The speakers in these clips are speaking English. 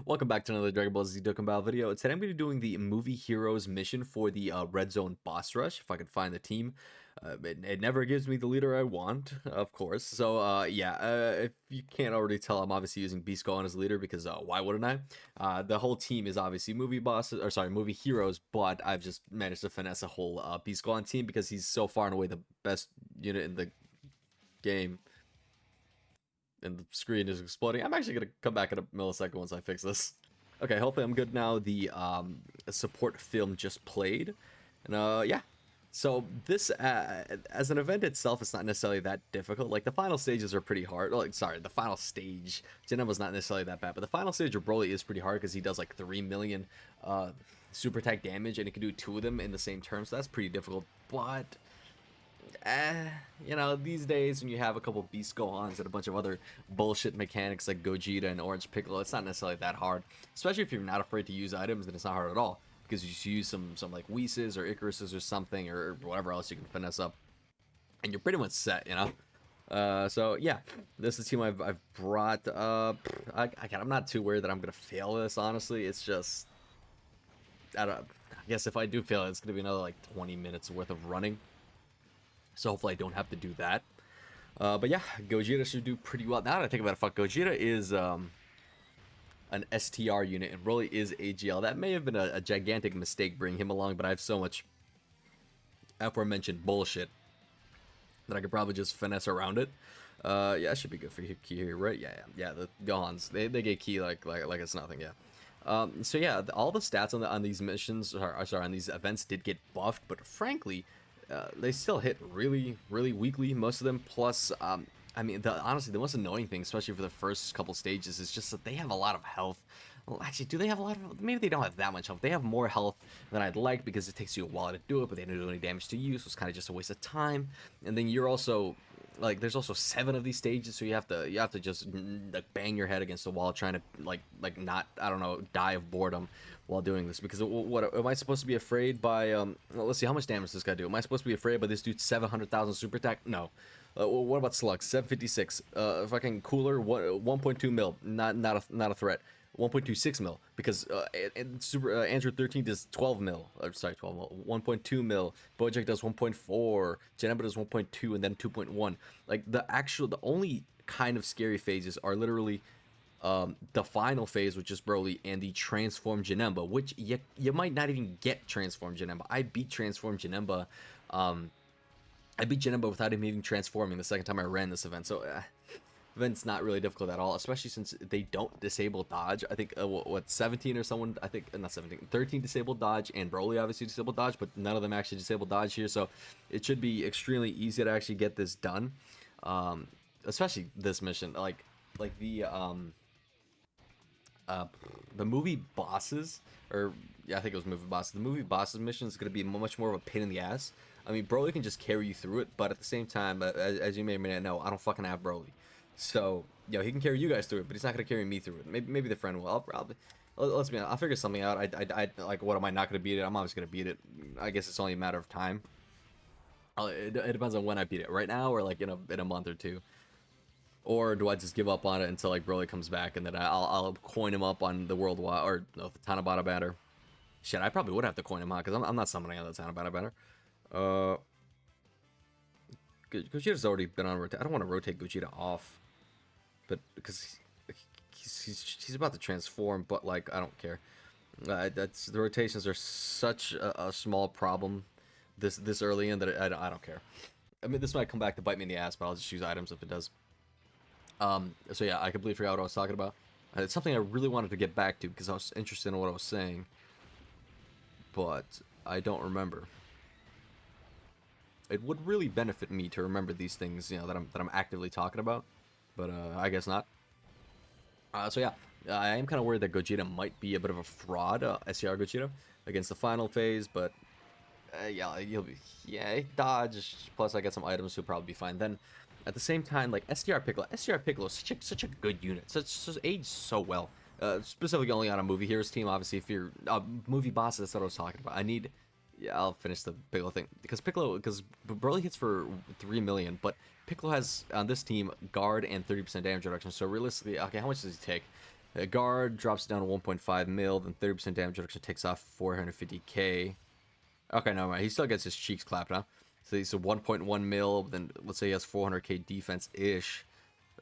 Welcome back to another Dragon Ball Z Dokkan Battle video. Today I'm going to be doing the Movie Heroes mission for the Red Zone Boss Rush, if I can find the team. It never gives me the leader I want, of course. So, if you can't already tell, I'm obviously using Beast Gohan as leader because why wouldn't I? The whole team is obviously movie heroes, but I've just managed to finesse a whole Beast Gohan team because he's so far and away the best unit in the game. And the screen is exploding. I'm actually going to come back in a millisecond once I fix this. Okay, hopefully I'm good now. The support film just played. And yeah. So this, as an event itself, it's not necessarily that difficult. Like, the final stages are pretty hard. Like, sorry, the final stage, Cinna was not necessarily that bad. But the final stage of Broly is pretty hard because he does like 3 million super attack damage. And he can do 2 of them in the same turn. So that's pretty difficult. But you know, these days when you have a couple Beast Gohans and a bunch of other bullshit mechanics like Gogeta and Orange Piccolo, it's not necessarily that hard. Especially if you're not afraid to use items, then it's not hard at all. Because you just use some like Whis or Icaruses or something, or whatever else you can finesse up. And you're pretty much set, you know? So yeah, this is the team I've brought. I'm not too worried that I'm going to fail this, honestly. It's just, I guess if I do fail it, it's going to be another like 20 minutes worth of running. So hopefully I don't have to do that. But yeah, Gogeta should do pretty well. Now that I think about it, fuck, Gogeta is an STR unit, and Broly is AGL. That may have been a gigantic mistake bringing him along, but I have so much aforementioned bullshit that I could probably just finesse around it. Yeah, it should be good for Ki here, right? Yeah. The Gohans, they get Ki like it's nothing. Yeah. So yeah, all the stats on these missions, sorry, on these events did get buffed, but frankly, they still hit really weakly, most of them. Plus, I mean, honestly, the most annoying thing, especially for the first couple stages, is just that they have a lot of health. Well, actually, do they have a lot of... Maybe they don't have that much health. They have more health than I'd like because it takes you a while to do it, but they don't do any damage to you, so it's kind of just a waste of time. And then you're also... Like, there's also 7 of these stages, so you have to just like bang your head against the wall trying to like not, I don't know, die of boredom while doing this. Because what am I supposed to be afraid by? Well, let's see, how much damage does this guy do? Am I supposed to be afraid by this dude's 700,000 super attack? No. What about Slug? 756. Fucking Cooler. 1.2 mil. Not a threat. 1.26 mil because Super Android 13 does 12 mil. Sorry, 12 mil. 1.2 mil. Bojack does 1.4. Janemba does 1.2 and then 2.1. Like the only kind of scary phases are literally the final phase, which is Broly, and the Transform Janemba, which you might not even get Transform Janemba. I beat Transform Janemba. I beat Janemba without him even transforming the second time I ran this event. So. Event's not really difficult at all, especially since they don't disable dodge. I think what 17 or someone, I think not 17, 13 disabled dodge, and Broly obviously disabled dodge, but none of them actually disabled dodge here, so it should be extremely easy to actually get this done. Especially this mission, like the movie bosses, or yeah, I think it was movie bosses. The movie bosses mission is going to be much more of a pain in the ass. I mean, Broly can just carry you through it, but at the same time, as you may or may not know, I don't fucking have Broly. So, he can carry you guys through it, but he's not going to carry me through it. Maybe the friend will. Let's be honest, I'll figure something out. I like, what am I not going to beat it? I'm always going to beat it. I guess it's only a matter of time. It depends on when I beat it. Right now, or like in a month or two. Or do I just give up on it until like Broly comes back, and then I'll coin him up on the worldwide, or no, the Tanabata banner. Shit, I probably would have to coin him out, because I'm not summoning on the Tanabata banner. Gogeta's already been on rotate. I don't want to rotate Gogeta off. But because he's about to transform, but like I don't care. The rotations are such a small problem this early in that I don't care. I mean, this might come back to bite me in the ass, but I'll just use items if it does. So yeah, I completely forgot what I was talking about. It's something I really wanted to get back to because I was interested in what I was saying, but I don't remember. It would really benefit me to remember these things, that I'm actively talking about. But I guess not. So yeah, I am kind of worried that Gogeta might be a bit of a fraud, SCR Gogeta, against the final phase. But yeah, dodge. Plus, I get some items, he'll probably be fine. Then, at the same time, like STR Piccolo is such a good unit. Such aged so well. Specifically only on a movie heroes team. Obviously, if you're movie bosses, that's what I was talking about. Yeah, I'll finish the Piccolo thing because Broly hits for 3 million, but Piccolo has on this team guard and 30% damage reduction. So realistically, okay, how much does he take? A guard drops down to 1.5 mil, then 30% damage reduction takes off 450k. Okay, no, he still gets his cheeks clapped, huh? So he's a 1.1 mil, then let's say he has 400k defense-ish.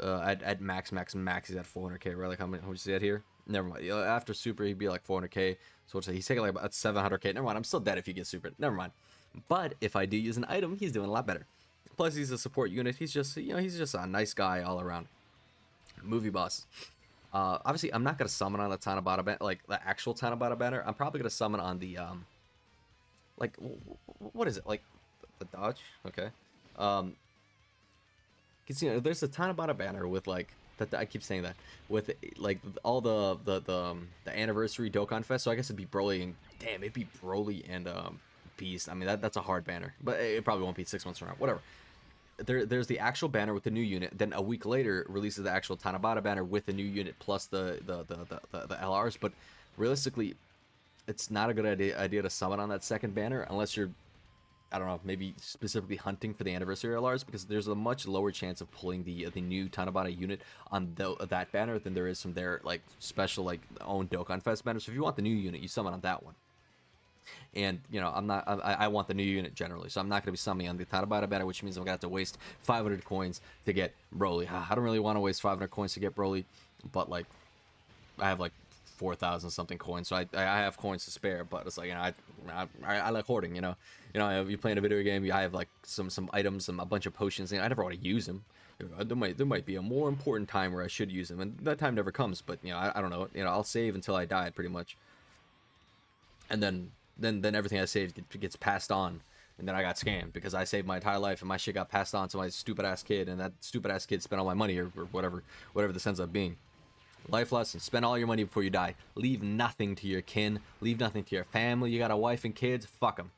At max, he's at 400k, right? Like how much is he at here? Never mind. After super, he'd be like 400k. So he's taking like about 700k. Never mind. I'm still dead if you get super. Never mind. But if I do use an item, he's doing a lot better. Plus, he's a support unit. He's just, he's just a nice guy all around. Movie boss. Obviously, I'm not gonna summon on the Tanabata banner, like the actual Tanabata banner. I'm probably gonna summon on the like what is it? Like the dodge? Okay. Cause there's a Tanabata banner with like that. I keep saying that with like all the anniversary Dokkan Fest. So I guess it'd be Broly and damn, it'd be Broly and Beast. I mean that's a hard banner, but it probably won't be 6 months from now. Whatever. There's the actual banner with the new unit. Then a week later releases the actual Tanabata banner with the new unit plus the LRs. But realistically, it's not a good idea to summon on that second banner unless you're, I don't know, maybe specifically hunting for the anniversary LRs, because there's a much lower chance of pulling the new Tanabata unit on that banner than there is from their like special like own Dokkan Fest banner. So if you want the new unit, you summon on that one. And I want the new unit generally, so I'm not going to be summoning on the Tanabata banner, which means I'm going to have to waste 500 coins to get Broly. I don't really want to waste 500 coins to get Broly, but like I have like 4,000 something coins, so I have coins to spare. But it's like, I like hoarding. You playing a video game, I have like some items, a bunch of potions, and I never want to use them. There might be a more important time where I should use them, and that time never comes. But I don't know. I'll save until I die pretty much, and then everything I saved gets passed on, and then I got scammed because I saved my entire life and my shit got passed on to my stupid ass kid, and that stupid ass kid spent all my money or whatever this ends up being. Life lesson: spend all your money before you die. Leave nothing to your kin. Leave nothing to your family. You got a wife and kids. Fuck them.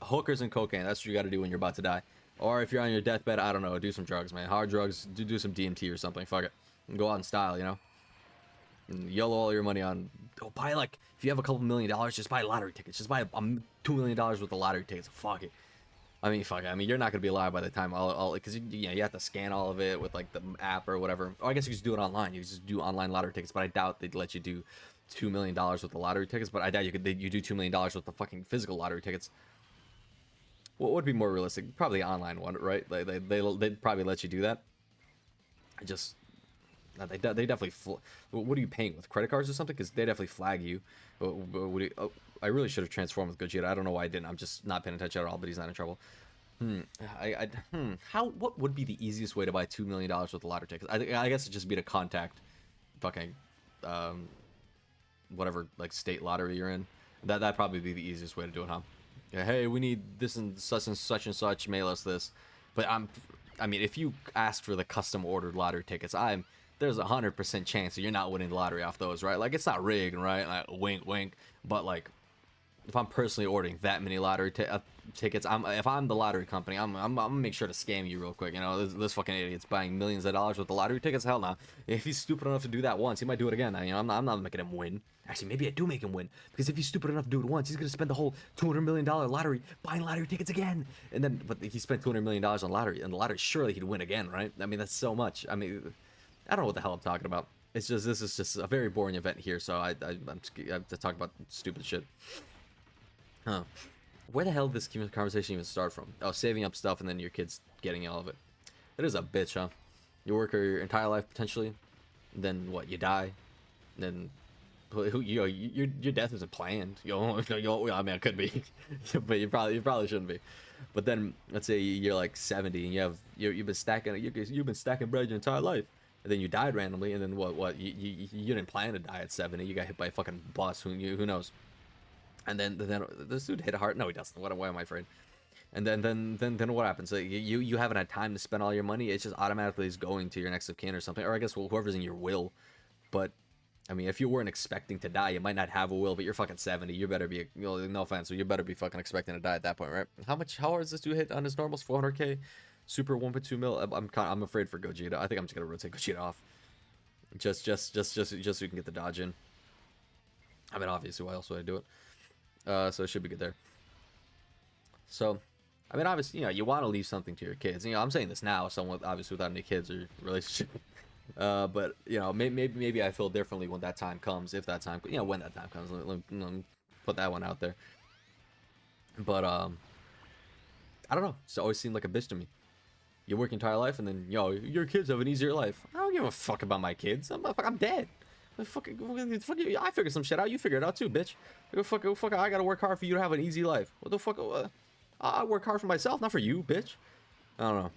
Hookers and cocaine. That's what you got to do when you're about to die. Or if you're on your deathbed, I don't know, do some drugs, man. Hard drugs. Do some DMT or something. Fuck it. And go out in style, And YOLO all your money on. Buy like, if you have a couple $1 million, just buy lottery tickets. Just buy $2 million worth of lottery tickets. Fuck it. Fuck it. You're not gonna be alive by the time because you have to scan all of it with like the app or whatever. Or I guess you just do it online. You just do online lottery tickets, but I doubt they'd let you do $2 million worth of lottery tickets. But I doubt you do $2 million worth of fucking physical lottery tickets. What would be more realistic? Probably the online one, right? They'd probably let you do that. They definitely. What are you paying with credit cards or something? Because they definitely flag you. I really should have transformed with Gogeta. I don't know why I didn't. I'm just not paying attention at all. But he's not in trouble. What would be the easiest way to buy $2 million worth of lottery tickets? I guess it'd just be to contact, fucking, whatever like state lottery you're in. That'd probably be the easiest way to do it, huh? Yeah, hey, we need this and such. Mail us this. But if you ask for the custom ordered lottery tickets, there's 100% chance that you're not winning the lottery off those, right? Like, it's not rigged, right? Like, wink, wink. But like, if I'm personally ordering that many lottery tickets, if I'm the lottery company, I'm gonna make sure to scam you real quick. This fucking idiot's buying millions of dollars worth of lottery tickets. Hell no. If he's stupid enough to do that once, he might do it again. I'm not making him win. Actually, maybe I do make him win, because if he's stupid enough to do it once, he's gonna spend the whole $200 million lottery buying lottery tickets again. But he spent $200 million on lottery, and the lottery, surely he'd win again, right? That's so much. I don't know what the hell I'm talking about. It's just, this is just a very boring event here, so I have to talk about stupid shit. Huh. Where the hell did this conversation even start from? Oh, saving up stuff and then your kids getting all of it. It is a bitch, huh? You work your entire life, potentially, then what, you die, then your death isn't planned. It could be, but you probably shouldn't be. But then let's say you're like 70 and you've been stacking bread your entire life, and then you died randomly, and then what you didn't plan to die at 70. You got hit by a fucking bus. Who knows? And then this dude hit a heart. No, he doesn't. Why am I afraid? And then what happens? So you haven't had time to spend all your money. It just automatically is going to your next of kin or something, or I guess whoever's in your will. But if you weren't expecting to die, you might not have a will, but you're fucking 70. You better be, no offense, so you better be fucking expecting to die at that point, right? How hard is this dude hit on his normals? 400k, super 1.2 mil. I'm afraid for Gogeta. I think I'm just gonna rotate Gogeta off, just so you can get the dodge in. Obviously, why else would I do it? So it should be good there. So, obviously, you want to leave something to your kids. I'm saying this now, someone obviously without any kids or relationship. But you know, maybe I feel differently when that time comes, if that time, you know, when that time comes. Let me put that one out there. But I don't know. It's always seemed like a bitch to me. You work your entire life, and then your kids have an easier life. I don't give a fuck about my kids. I'm dead. Fuck you. I figured some shit out. You figure it out too, bitch. Fuck. I gotta work hard for you to have an easy life. What the fuck? I work hard for myself, not for you, bitch. I don't know.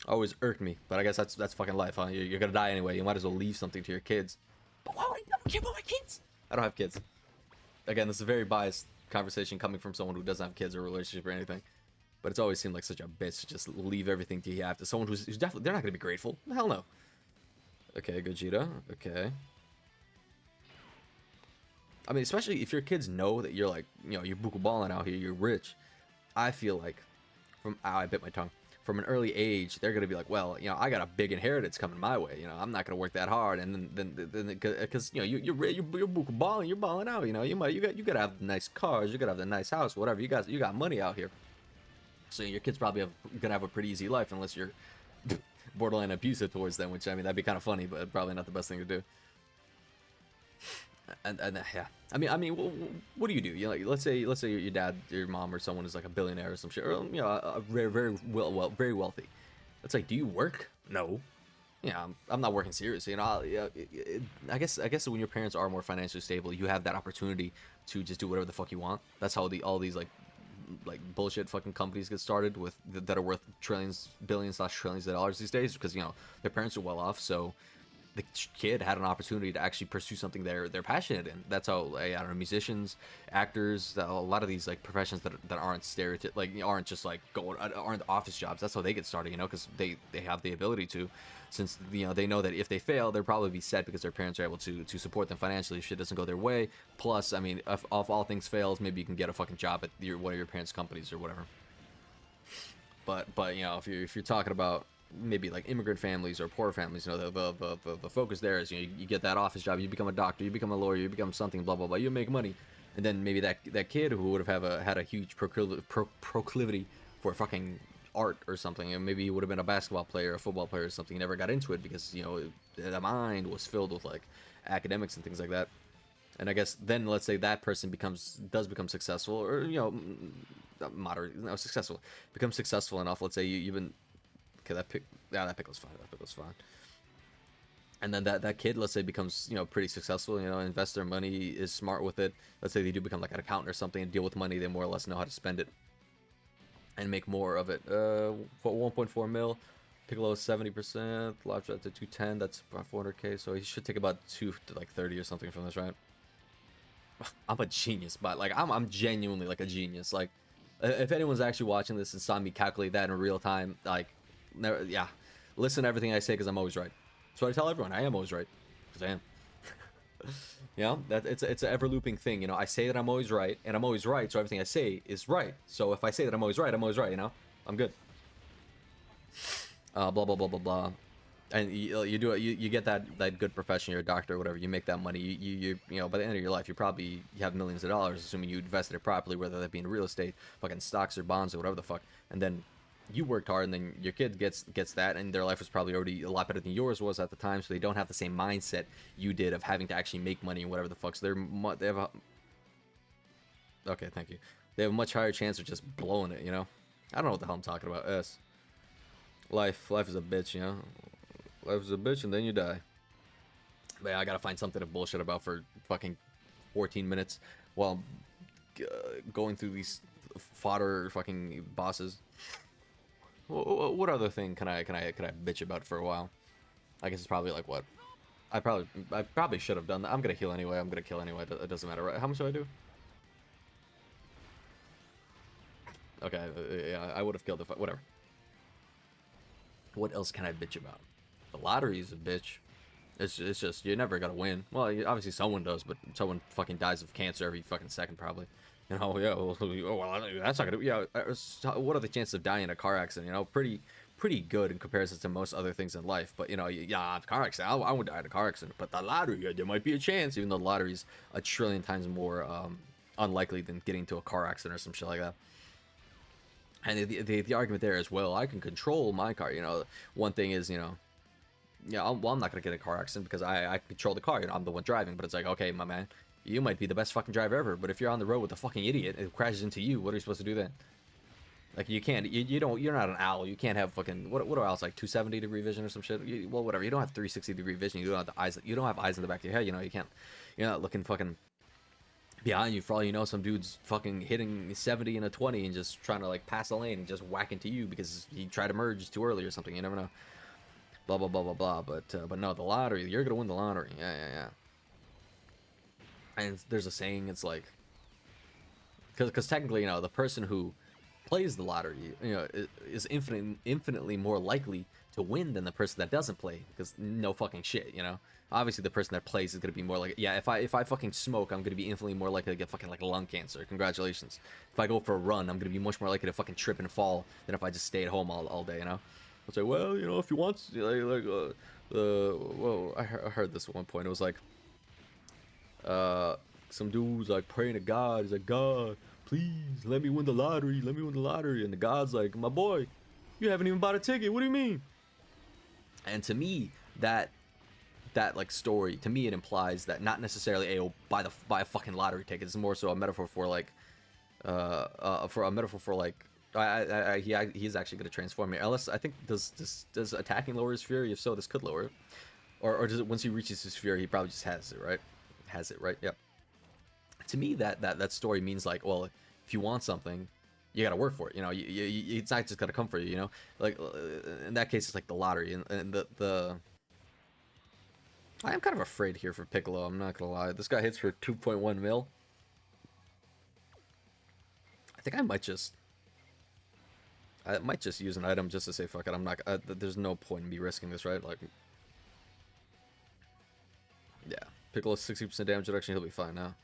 Always irked me, but I guess that's fucking life, huh? You're gonna die anyway. You might as well leave something to your kids. But why would I never care about my kids? I don't have kids. Again, this is a very biased conversation coming from someone who doesn't have kids or a relationship or anything. But it's always seemed like such a bitch to just leave everything to you have to someone who's definitely, they're not gonna be grateful. Hell no. Okay, Gogeta. Okay. I mean, especially if your kids know that you're like, you're buku balling out here, you're rich. I feel like I bit my tongue. From an early age, they're gonna be like, well, I got a big inheritance coming my way. I'm not gonna work that hard, and then because you're buku balling, you're balling out. You gotta have nice cars, you gotta have the nice house, whatever. You got money out here. So your kids probably gonna have a pretty easy life unless you're borderline abusive towards them, which I mean that'd be kind of funny, but probably not the best thing to do. And yeah, I mean, what do you do? Like, let's say your dad, your mom, or someone is like a billionaire or some shit, or a very very wealthy. It's like, do you work? No. Yeah, I'm not working seriously. I guess when your parents are more financially stable, you have that opportunity to just do whatever the fuck you want. That's how all these like bullshit fucking companies get started with that are worth billions / trillions of dollars these days, because their parents are well off, so the kid had an opportunity to actually pursue something they're passionate in. That's how, I don't know, musicians, actors, a lot of these like professions that aren't aren't just like aren't office jobs. That's how they get started, because they have the ability to, since they know that if they fail, they'll probably be set because their parents are able to support them financially if shit doesn't go their way. Plus, I mean, if all things fails, maybe you can get a fucking job at one of your parents' companies or whatever. But if you're talking about maybe like immigrant families or poor families, the focus there is you get that office job, you become a doctor, you become a lawyer, you become something, blah blah blah, you make money, and then maybe that kid who would have had a huge proclivity for fucking art or something, and maybe he would have been a basketball player, a football player or something, he never got into it because the mind was filled with like academics and things like that. And I guess then let's say that person does become successful, or moderate, successful, becomes successful enough. Let's say you've been okay, that pickle's fine. That pickle's fine. And then that kid, let's say, becomes pretty successful. Invest their money, is smart with it. Let's say they do become like an accountant or something and deal with money. They more or less know how to spend it and make more of it. For 1.4 mil, Piccolo is 70%. Lodge at 210. That's about 400k. So he should take about 230 or something from this, right? I'm a genius, but like I'm genuinely like a genius. Like, if anyone's actually watching this and saw me calculate that in real time, like, never, yeah, listen to everything I say because I'm always right. That's what I tell everyone. I am always right because I am. That it's an ever looping thing. I say that I'm always right, and I'm always right, so everything I say is right. So if I say that I'm always right, I'm always right. I'm good. Blah blah blah blah blah. And you do it. You get that good profession. You're a doctor or whatever. You make that money. You by the end of your life, you have millions of dollars, assuming you invested it properly, whether that be in real estate, fucking stocks or bonds or whatever the fuck. And then you worked hard, and then your kid gets that, and their life was probably already a lot better than yours was at the time. So they don't have the same mindset you did of having to actually make money and whatever the fuck. So they have okay, thank you. They have a much higher chance of just blowing it. I don't know what the hell I'm talking about. Life is a bitch. Life is a bitch, and then you die. But yeah, I gotta find something to bullshit about for fucking 14 minutes while going through these fodder fucking bosses. What other thing can I bitch about for a while? I guess it's probably like what I probably should have done that. I'm gonna heal anyway. I'm gonna kill anyway. It doesn't matter, right? How much do I do? Okay, yeah, I would have killed if whatever. What else can I bitch about? The lottery is a bitch. It's just you're never gonna win. Well, obviously someone does, but someone fucking dies of cancer every fucking second probably. Yeah, well, that's not gonna. Yeah, what are the chances of dying in a car accident? Pretty good in comparison to most other things in life. But yeah, car accident. I would die in a car accident. But the lottery, there might be a chance, even though the lottery's a trillion times more unlikely than getting into a car accident or some shit like that. And the argument there is, well, I can control my car. One thing is, yeah, well, I'm not gonna get in a car accident because I control the car. You know, I'm the one driving. But it's like, okay, my man, you might be the best fucking driver ever, but if you're on the road with a fucking idiot and it crashes into you, what are you supposed to do then? Like, you can't, you don't, you're not an owl. You can't have fucking, what are owls, like 270-degree vision or some shit? Well, whatever. You don't have 360-degree vision. You don't have the eyes. You don't have eyes in the back of your head. You know, you can't. You're not looking fucking behind you. For all you know, some dude's fucking hitting 70 and a 20 and just trying to like pass a lane and just whack into you because he tried to merge too early or something. You never know. Blah blah blah blah blah. But no, the lottery. You're gonna win the lottery. Yeah. And there's a saying. It's like, because technically, you know, the person who plays the lottery, you know, is infinitely more likely to win than the person that doesn't play, because no fucking shit, you know. Obviously, the person that plays is gonna be more like, yeah, if I fucking smoke, I'm gonna be infinitely more likely to get fucking like lung cancer. Congratulations. If I go for a run, I'm gonna be much more likely to fucking trip and fall than if I just stay at home all day, you know. It's like, well, you know, if you want, well, I heard this at one point. It was like, some dude's like praying to God. He's like, God, please let me win the lottery. Let me win the lottery. And the God's like, my boy, you haven't even bought a ticket. What do you mean? And to me, that like story, to me, it implies that not necessarily buy a fucking lottery ticket. It's more so a metaphor for like, he's actually going to transform me. Unless, I think, does attacking lower his fury? If so, this could lower it. Or does it, once he reaches his fury, he probably just has it, right? Yep. To me, that story means like, well, if you want something, you gotta work for it. You know, it's not just gonna come for you. You know, like in that case, it's like the lottery and the. I am kind of afraid here for Piccolo. I'm not gonna lie. This guy hits for 2.1 mil. I think I might just use an item just to say fuck it. I'm not. There's no point in me risking this, right? Like, yeah, Piccolo's 60% damage reduction. He'll be fine now.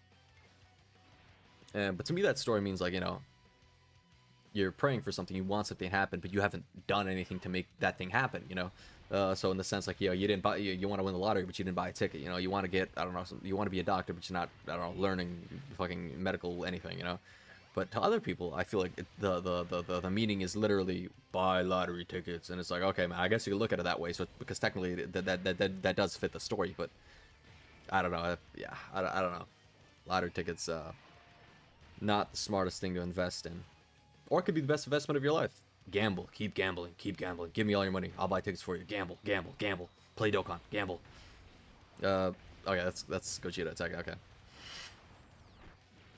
But to me, that story means like, you know, you're praying for something, you want something to happen, but you haven't done anything to make that thing happen. You know, so in the sense like, you know, you didn't buy, you want to win the lottery, but you didn't buy a ticket. You know, you want to get, I don't know, you want to be a doctor, but you're not, I don't know, learning fucking medical anything. You know. But to other people, I feel like the meaning is literally buy lottery tickets, and it's like, okay, man, I guess you can look at it that way. So because technically that does fit the story, but I don't know. Yeah, I don't know. Lottery tickets, not the smartest thing to invest in, or it could be the best investment of your life. Gamble, keep gambling, give me all your money, I'll buy tickets for you. Gamble, play Dokkan, gamble. Okay, that's Gogeta attack. Okay,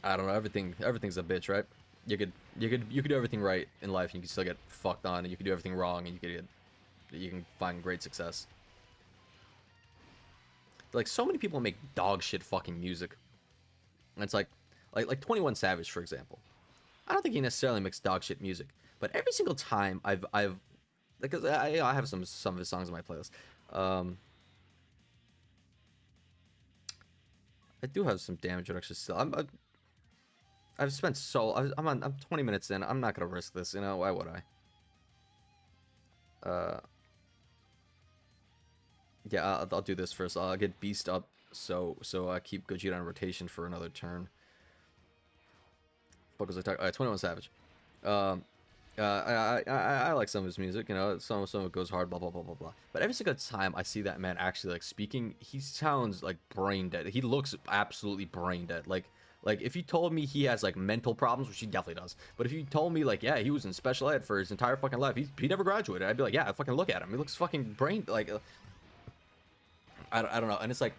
I don't know, everything's a bitch, right? You could do everything right in life and you can still get fucked on, and you can do everything wrong and you can find great success. Like, so many people make dog shit fucking music, and it's like 21 Savage, for example. I don't think he necessarily makes dog shit music, but every single time I've because I have some of his songs in my playlist. I do have some damage reduction still. I've spent I'm 20 minutes in. I'm not gonna risk this, you know. Why would I? Yeah, I'll do this first. I'll get Beast up, so I keep Gogeta on rotation for another turn. What was I talking? 21 Savage. I like some of his music, you know. Some of it goes hard, blah blah blah blah blah. But every single time I see that man actually like speaking, he sounds like brain dead. He looks absolutely brain dead. Like if you told me he has like mental problems, which he definitely does, but if you told me like, yeah, he was in special ed for his entire fucking life, he never graduated, I'd be like, yeah, fucking look at him. He looks fucking brain like. I don't know. And it's like,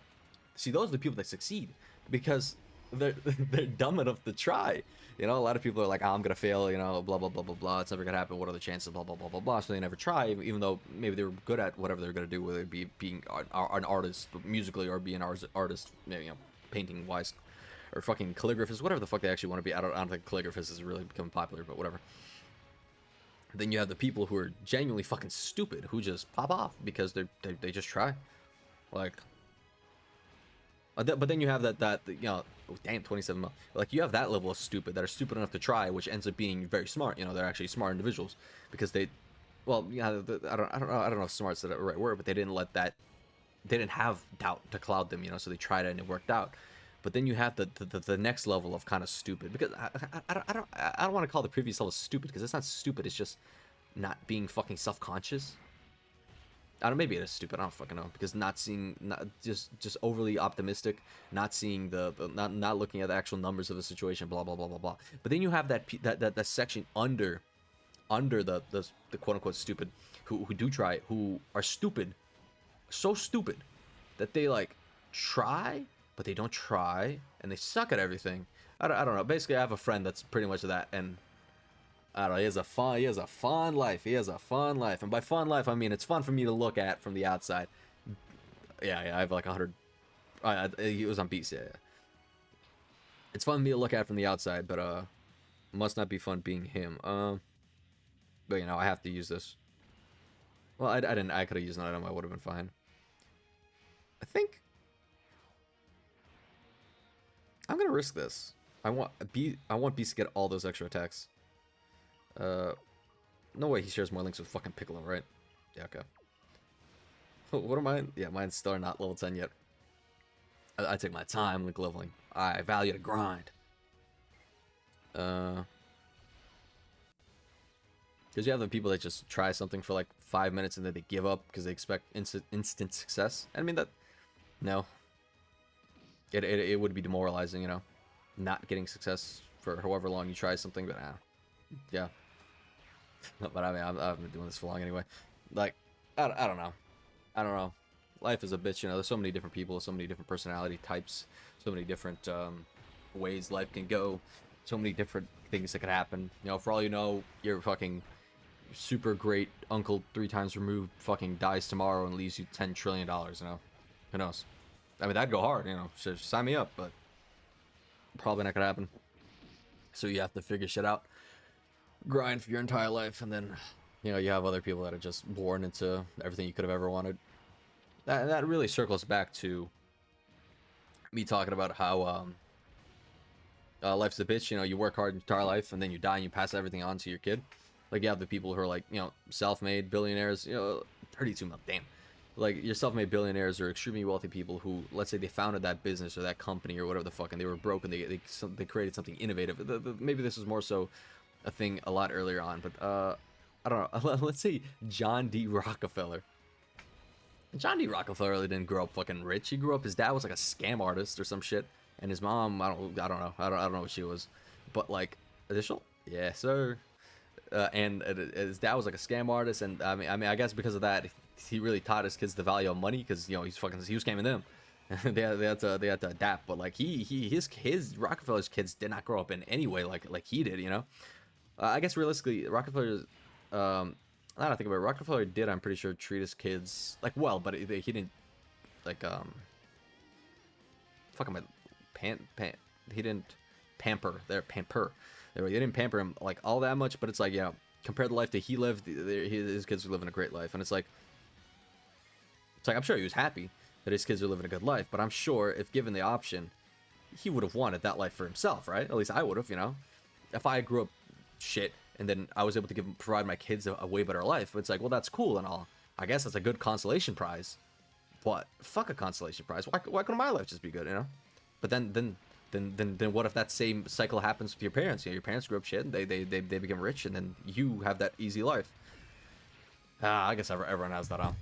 see, those are the people that succeed because they're dumb enough to try. You know, a lot of people are like, oh, I'm gonna fail, you know, blah blah blah blah blah, it's never gonna happen, what are the chances, blah blah blah blah blah. So they never try, even though maybe they were good at whatever they're gonna do, whether it be being an artist musically or being an artist, you know, painting wise, or fucking calligraphist, whatever the fuck they actually want to be. I don't think calligraphist has really become popular, but whatever. Then you have the people who are genuinely fucking stupid, who just pop off because they just try. Like, but then you have that you know, oh, damn, 27 mil. Like, you have that level of stupid that are stupid enough to try, which ends up being very smart. You know, they're actually smart individuals because they, well, yeah, I don't know if smart's the right word, but they didn't have doubt to cloud them. You know, so they tried it and it worked out. But then you have the next level of kind of stupid, because I don't want to call the previous level stupid, because it's not stupid. It's just not being fucking self-conscious. I don't. Maybe it is stupid. I don't fucking know, because not seeing, not just overly optimistic, not seeing not looking at the actual numbers of the situation. Blah blah blah blah blah. But then you have that section under the quote unquote stupid who do try, who are stupid, so stupid that they like try but they don't try and they suck at everything. I don't know. Basically, I have a friend that's pretty much that, and I don't know. He has a fun life. He has a fun life, and by fun life, I mean it's fun for me to look at from the outside. Yeah, I have like 100. He was on beats. Yeah. It's fun for me to look at from the outside, but must not be fun being him. But you know, I have to use this. Well, I didn't. I could have used an item. I would have been fine. I think I'm gonna risk this. I want Beast to get all those extra attacks. No way he shares more links with fucking Piccolo, right? Yeah, okay. What are mine? Yeah, mine's still not level 10 yet. I take my time link leveling. I value the grind. Because you have the people that just try something for like 5 minutes and then they give up because they expect instant success. I mean, that, no. It would be demoralizing, you know, not getting success for however long you try something, but yeah. But I mean, I've been doing this for long anyway. Like, I don't know. I don't know. Life is a bitch, you know. There's so many different people, so many different personality types, so many different ways life can go, so many different things that could happen. You know, for all you know, your fucking super great uncle 3 times removed fucking dies tomorrow and leaves you $10 trillion, you know? Who knows? I mean, that'd go hard, you know. So sign me up, but probably not gonna happen. So you have to figure shit out. Grind for your entire life, and then, you know, you have other people that are just born into everything you could have ever wanted. That really circles back to me talking about how life's a bitch. You know, you work hard your entire life, and then you die and you pass everything on to your kid. Like, you have the people who are like, you know, self-made billionaires, you know, 32 mil, damn. Like, your self-made billionaires are extremely wealthy people who, let's say they founded that business or that company or whatever the fuck, and they were broke and they created something innovative. Maybe this was more so a thing a lot earlier on, but I don't know. Let's say John D. Rockefeller. John D. Rockefeller really didn't grow up fucking rich. He grew up, his dad was like a scam artist or some shit, and his mom, I don't know. I don't know what she was, but like, additional, yeah, sir. And his dad was like a scam artist, and I mean, I guess because of that, he really taught his kids the value of money, because, you know, he was scamming them. they had to adapt. But like his Rockefeller's kids did not grow up in any way like he did, you know. I guess realistically, Rockefeller's, now that I think about it, Rockefeller did, I'm pretty sure, treat his kids like well, but he didn't like fuck him, he didn't pamper he didn't pamper him like all that much, but it's like, you know, compared to the life that he lived, his kids were living a great life, and it's like I'm sure he was happy that his kids are living a good life, but I'm sure if given the option, he would have wanted that life for himself, right? At least I would have, you know. If I grew up shit and then I was able to provide my kids a way better life, it's like, well, that's cool and all. I guess that's a good consolation prize, but fuck a consolation prize. Why couldn't my life just be good, you know? But then what if that same cycle happens with your parents? You know, your parents grew up shit and they become rich, and then you have that easy life. I guess everyone has that, huh?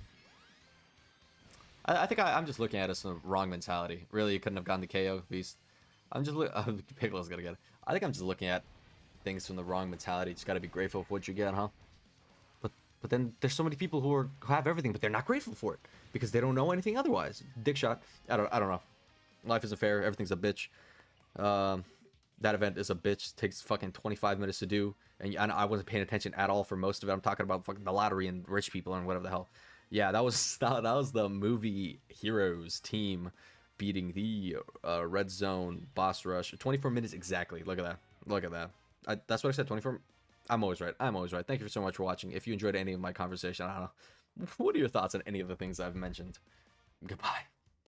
I think I'm just looking at it from the wrong mentality. Really, you couldn't have gone to KO, Beast. I'm just Piccolo's gonna get it. I think I'm just looking at things from the wrong mentality. Just gotta be grateful for what you get, huh? But then there's so many people who have everything, but they're not grateful for it because they don't know anything otherwise. Dick shot. I don't know. Life isn't fair. Everything's a bitch. That event is a bitch. It takes fucking 25 minutes to do, and I wasn't paying attention at all for most of it. I'm talking about fucking the lottery and rich people and whatever the hell. Yeah, that was the movie Heroes team beating the Red Zone boss rush. 24 minutes exactly. Look at that. That's what I said. 24. I'm always right. Thank you so much for watching. If you enjoyed any of my conversation, I don't know. What are your thoughts on any of the things I've mentioned? Goodbye.